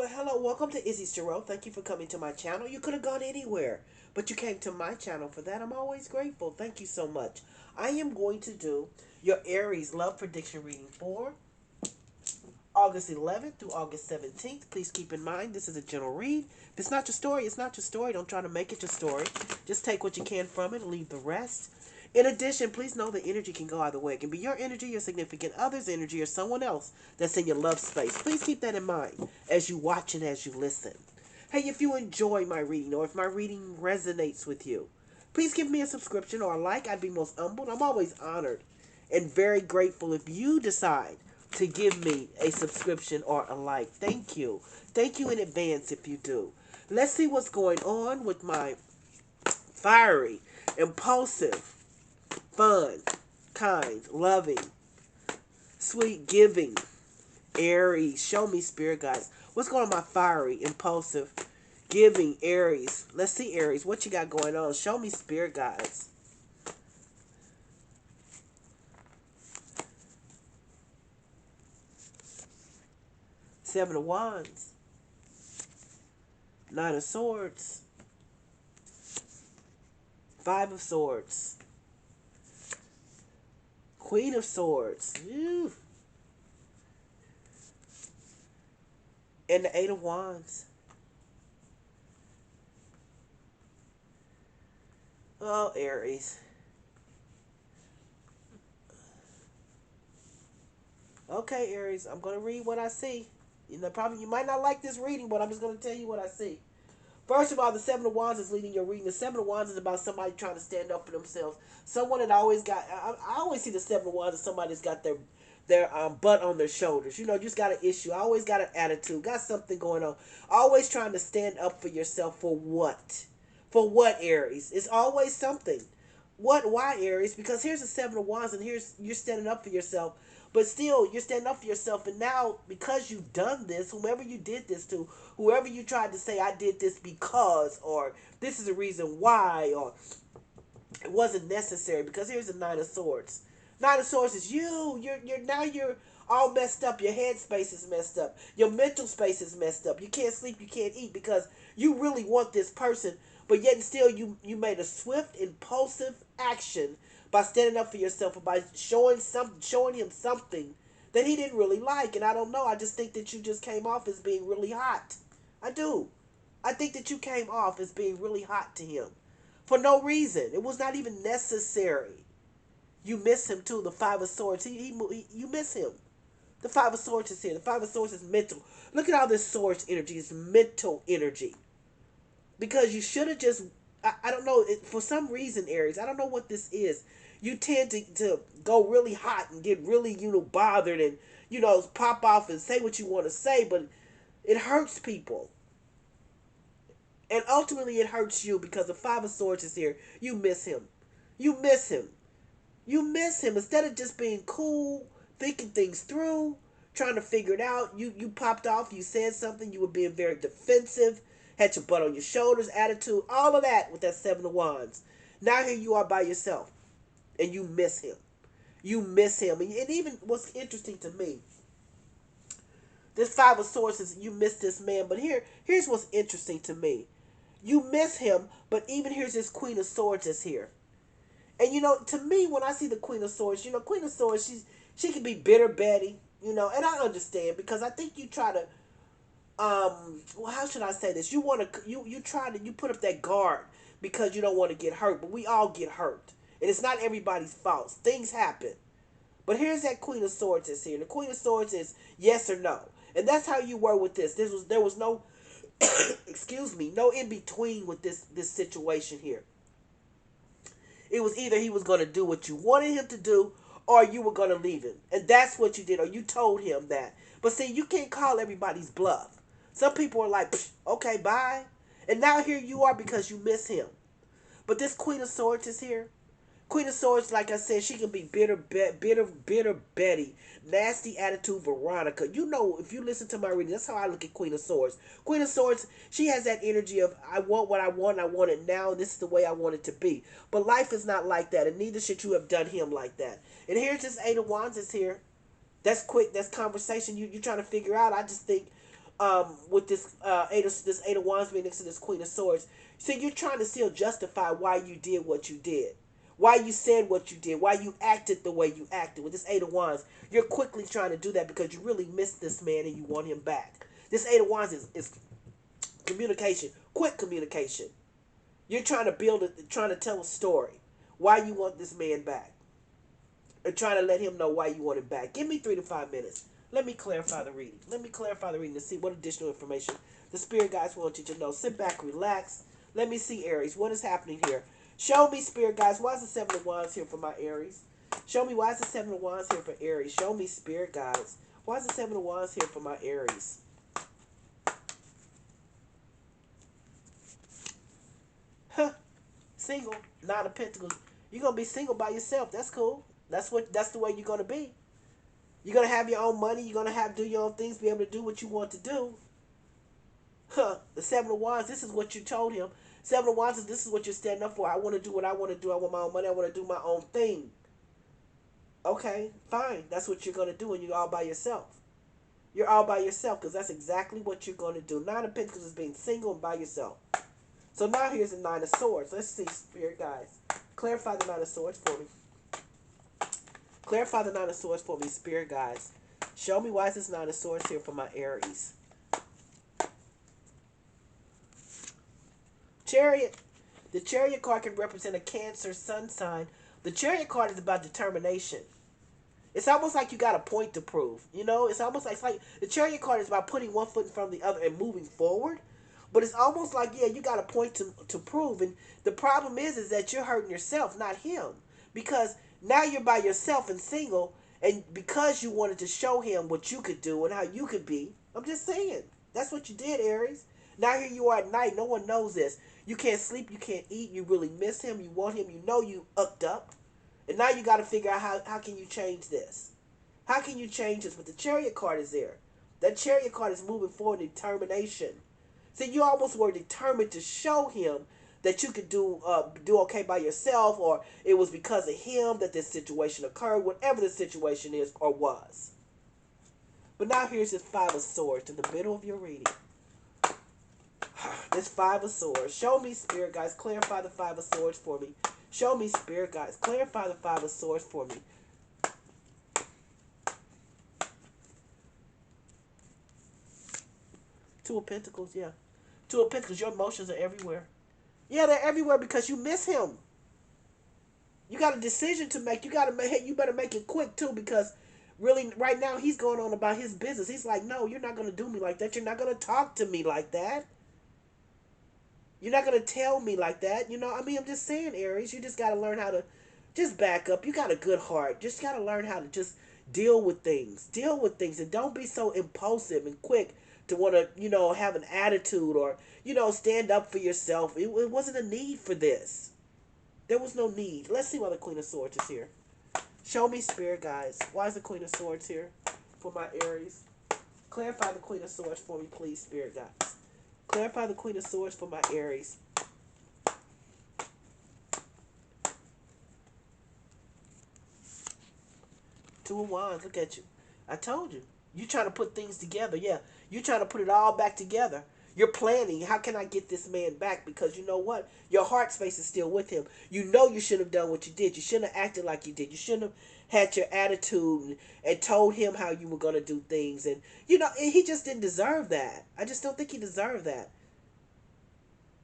Well, hello, welcome to Izzy's Tarot. Thank you for coming to my channel. You could have gone anywhere, but you came to my channel for that. I'm always grateful. Thank you so much. I am going to do your Aries love prediction reading for August 11th through August 17th. Please keep in mind, this is a general read. If it's not your story, it's not your story. Don't try to make it your story. Just take what you can from it and leave the rest. In addition, please know the energy can go either way. It can be your energy, your significant other's energy, or someone else that's in your love space. Please keep that in mind as you watch and as you listen. Hey, if you enjoy my reading or if my reading resonates with you, please give me a subscription or a like. I'd be most humbled. I'm always honored and very grateful if you decide to give me a subscription or a like. Thank you. Thank you in advance if you do. Let's see what's going on with my fiery, impulsive, fun, kind, loving, sweet, giving Aries. Show me, spirit guides. What's going on with my fiery, impulsive, giving Aries? Let's see, Aries. What you got going on? Show me, spirit guides. Seven of Wands. Nine of Swords. Five of Swords. Queen of Swords. Ew. And the Eight of Wands. Oh, Aries. Okay, Aries. I'm going to read what I see. Probably you might not like this reading, but I'm just going to tell you what I see. First of all, the Seven of Wands is leading your reading. The Seven of Wands is about somebody trying to stand up for themselves. Someone that always got. I always see the Seven of Wands as somebody that's got their butt on their shoulders. You know, just got an issue. Always got an attitude. Got something going on. Always trying to stand up for yourself for what? For what, Aries? It's always something. What? Why, Aries? Because here's the Seven of Wands, and here's you're standing up for yourself. But still, you're standing up for yourself, and now because you've done this, whomever you did this to, whoever you tried to say I did this because, or this is the reason why, or it wasn't necessary. Because here's the Nine of Swords. Nine of Swords is you. You're all messed up. Your head space is messed up. Your mental space is messed up. You can't sleep. You can't eat because you really want this person, but yet and still you made a swift, impulsive action by standing up for yourself or by showing him something that he didn't really like. And I don't know. I just think that you just came off as being really hot. I do. I think that you came off as being really hot to him for no reason. It was not even necessary. You miss him too. The Five of Swords. You miss him. The Five of Swords is here. The Five of Swords is mental. Look at all this Swords energy. It's mental energy. Because you should have just. I don't know. For some reason, Aries, I don't know what this is. You tend to go really hot and get really, bothered and, pop off and say what you want to say, but it hurts people. And ultimately, it hurts you because the Five of Swords is here. You miss him. You miss him. You miss him. Instead of just being cool, thinking things through, trying to figure it out, you popped off, you said something, you were being very defensive, had your butt on your shoulders, attitude, all of that with that Seven of Wands. Now here you are by yourself, and you miss him. You miss him. And even what's interesting to me, this Five of Swords is you miss this man, but here's what's interesting to me. You miss him, but even here's this Queen of Swords is here. And to me, when I see the Queen of Swords, Queen of Swords, she can be bitter Betty, and I understand because I think you try to, well, how should I say this? You try to you put up that guard because you don't want to get hurt, but we all get hurt, and it's not everybody's fault. Things happen, but here's that Queen of Swords is here. The Queen of Swords is yes or no, and that's how you were with this. There was no, excuse me, no in between with this situation here. It was either he was going to do what you wanted him to do or you were going to leave him. And that's what you did, or you told him that. But see, you can't call everybody's bluff. Some people are like, okay, bye. And now here you are because you miss him. But this Queen of Swords is here. Queen of Swords, like I said, she can be bitter Betty, nasty attitude Veronica. If you listen to my reading, that's how I look at Queen of Swords. Queen of Swords, she has that energy of, I want what I want, I want it now, and this is the way I want it to be. But life is not like that, and neither should you have done him like that. And here's this Eight of Wands is here. That's quick, that's conversation you're trying to figure out. I just think with this eight of wands being next to this queen of swords. So you're trying to still justify why you did what you did, why you said what you did, why you acted the way you acted. With this eight of wands, you're quickly trying to do that because you really miss this man and you want him back. This eight of wands is communication, quick communication. You're trying to build it, trying to tell a story why you want this man back, and trying to let him know why you want him back. Give me 3 to 5 minutes. Let me clarify the reading. Let me clarify the reading to see what additional information the spirit guides want you to know. Sit back, relax. Let me see, Aries. What is happening here? Show me, spirit guides. Why is the Seven of Wands here for my Aries? Show me why is the Seven of Wands here for Aries. Show me, spirit guides. Why is the Seven of Wands here for my Aries? Huh. Single. Nine of Pentacles. You're gonna be single by yourself. That's cool. That's the way you're gonna be. You're gonna have your own money. You're gonna do your own things. Be able to do what you want to do. Huh. The Seven of Wands. This is what you told him. Seven of Wands is this is what you're standing up for. I want to do what I want to do. I want my own money. I want to do my own thing. Okay, fine. That's what you're gonna do, and you're all by yourself. You're all by yourself because that's exactly what you're gonna do. Nine of Pentacles is being single and by yourself. So now here's the Nine of Swords. Let's see, spirit guys. Clarify the Nine of Swords for me. Clarify the Nine of Swords for me, spirit guys. Show me why is this Nine of Swords here for my Aries. Chariot. The Chariot card can represent a Cancer sun sign. The Chariot card is about determination. It's almost like you got a point to prove. You know, it's like the Chariot card is about putting one foot in front of the other and moving forward. But it's almost like, yeah, you got a point to prove. And the problem is that you're hurting yourself, not him. Because now you're by yourself and single, and because you wanted to show him what you could do and how you could be. I'm just saying. That's what you did, Aries. Now here you are at night. No one knows this. You can't sleep. You can't eat. You really miss him. You want him. You know you upped up. And now you got to figure out how can you change this. How can you change this? But the Chariot card is there. That Chariot card is moving forward in determination. See, you almost were determined to show him that you could do okay by yourself, or it was because of him that this situation occurred, whatever the situation is or was. But now here's this Five of Swords in the middle of your reading. This Five of Swords. Show me, spirit guys. Clarify the Five of Swords for me. Show me, spirit guys. Clarify the Five of Swords for me. Two of Pentacles, yeah. Two of Pentacles, your emotions are everywhere. Yeah, they're everywhere because you miss him. You got a decision to make. You better make it quick too, because really right now he's going on about his business. He's like, no, you're not gonna do me like that. You're not gonna talk to me like that. You're not gonna tell me like that. You know, I mean, I'm just saying, Aries, you just gotta learn how to just back up. You got a good heart. Just gotta learn how to just deal with things. Deal with things, and don't be so impulsive and quick to want to, have an attitude or, stand up for yourself. It wasn't a need for this. There was no need. Let's see why the Queen of Swords is here. Show me, spirit guys. Why is the Queen of Swords here for my Aries? Clarify the Queen of Swords for me, please, spirit guys. Clarify the Queen of Swords for my Aries. Two of Wands. Look at you. I told you. You trying to put things together. Yeah. You trying to put it all back together. You're planning. How can I get this man back? Because you know what? Your heart space is still with him. You know you shouldn't have done what you did. You shouldn't have acted like you did. You shouldn't have had your attitude and told him how you were going to do things. And, he just didn't deserve that. I just don't think he deserved that.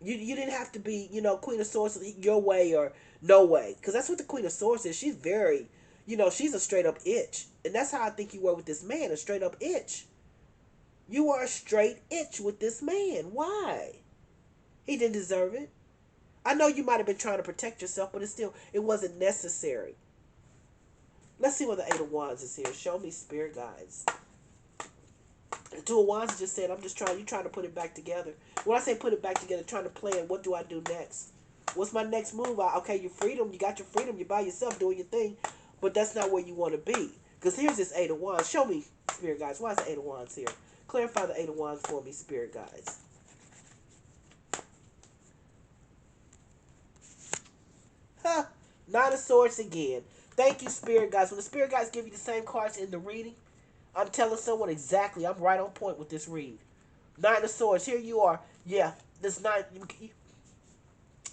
You didn't have to be, Queen of Swords your way or no way. Because that's what the Queen of Swords is. She's very, she's a straight up itch. And that's how I think you were with this man, a straight up itch. You are a straight itch with this man. Why? He didn't deserve it. I know you might have been trying to protect yourself, but it wasn't necessary. Let's see what the Eight of Wands is here. Show me, spirit guides. The Two of Wands just said, you trying to put it back together. When I say put it back together, trying to plan, what do I do next? What's my next move? Okay, your freedom, you got your freedom, you're by yourself doing your thing, but that's not where you want to be. Because here's this Eight of Wands. Show me, spirit guides. Why is the Eight of Wands here? Clarify the Eight of Wands for me, spirit guides. Huh. Nine of Swords again. Thank you, spirit guides. When the spirit guides give you the same cards in the reading, I'm telling someone exactly. I'm right on point with this read. Nine of Swords. Here you are. Yeah, this nine.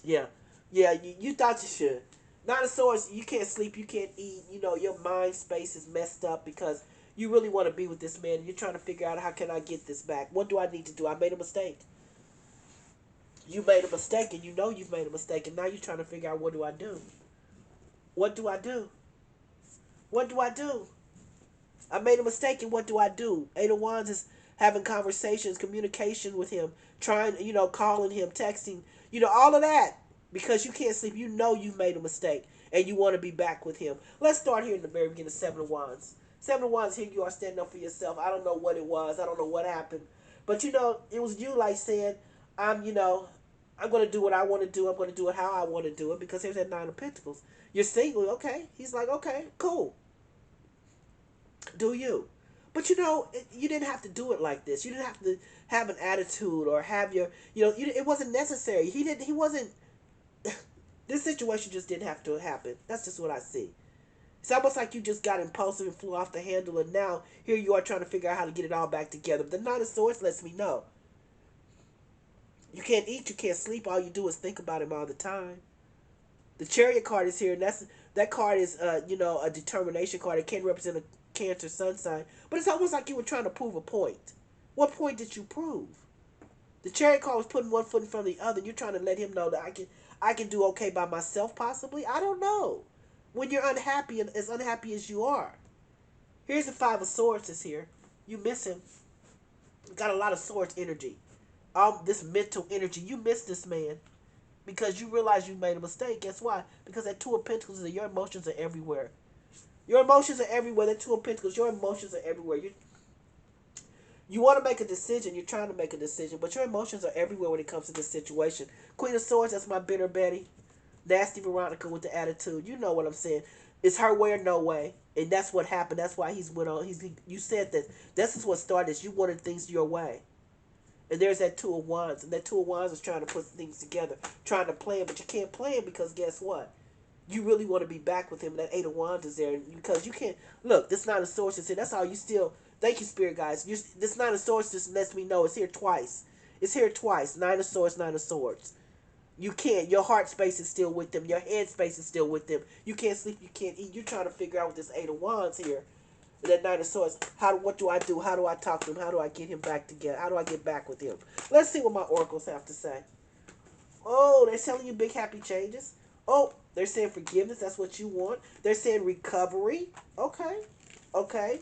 Yeah, yeah. You thought you should. Nine of Swords. You can't sleep. You can't eat. You know your mind space is messed up because you really want to be with this man. You're trying to figure out how can I get this back. What do I need to do? I made a mistake. You made a mistake, and you know you've made a mistake, and now you're trying to figure out what do I do? What do I do? What do I do? I made a mistake, and what do I do? Eight of Wands is having conversations, communication with him, trying, calling him, texting, all of that. Because you can't sleep, you know you've made a mistake, and you want to be back with him. Let's start here in the very beginning, Seven of Wands. Seven of Wands, here you are standing up for yourself. I don't know what it was. I don't know what happened. But, it was you, like, saying, I'm going to do what I want to do. I'm going to do it how I want to do it. Because here's that Nine of Pentacles. You're single, okay. He's like, okay, cool. Do you? But you didn't have to do it like this. You didn't have to have an attitude or have your, it wasn't necessary. He wasn't, this situation just didn't have to happen. That's just what I see. It's almost like you just got impulsive and flew off the handle, and now here you are trying to figure out how to get it all back together. But the Nine of Swords lets me know. You can't eat, you can't sleep. All you do is think about him all the time. The Chariot card is here, and that card is, a determination card. It can represent a Cancer sun sign, but it's almost like you were trying to prove a point. What point did you prove? The Chariot card was putting one foot in front of the other. And you're trying to let him know that I can do okay by myself, possibly. I don't know. When you're unhappy and as unhappy as you are, here's the Five of Swords is here. You miss him. Got a lot of Swords energy. All this mental energy. You miss this man because you realize you made a mistake. Guess why? Because that Two of Pentacles is your emotions are everywhere. Your emotions are everywhere. The Two of Pentacles, your emotions are everywhere. You want to make a decision. You're trying to make a decision. But your emotions are everywhere when it comes to this situation. Queen of Swords, that's my bitter Betty. Nasty Veronica with the attitude. You know what I'm saying. It's her way or no way. And that's what happened. That's why he's went on. You said that. This is what started. You wanted things your way. And there's that Two of Wands. And that Two of Wands is trying to put things together. Trying to plan. But you can't plan because guess what? You really want to be back with him. That Eight of Wands is there because you can't look. This Nine of Swords is here. That's all you still. Thank you, Spirit guys. This Nine of Swords just lets me know it's here twice. It's here twice. Nine of Swords, Nine of Swords. You can't. Your heart space is still with them. Your head space is still with them. You can't sleep. You can't eat. You're trying to figure out with this Eight of Wands here. That Nine of Swords. What do I do? How do I talk to him? How do I get him back together? How do I get back with him? Let's see what my oracles have to say. Oh, they're telling you big happy changes. Oh, they're saying forgiveness. That's what you want. They're saying recovery. Okay. Okay.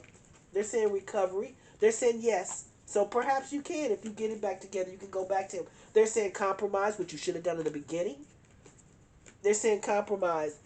They're saying recovery. They're saying yes. So perhaps you can. If you get it back together, you can go back to him. They're saying compromise, which you should have done in the beginning. They're saying compromise.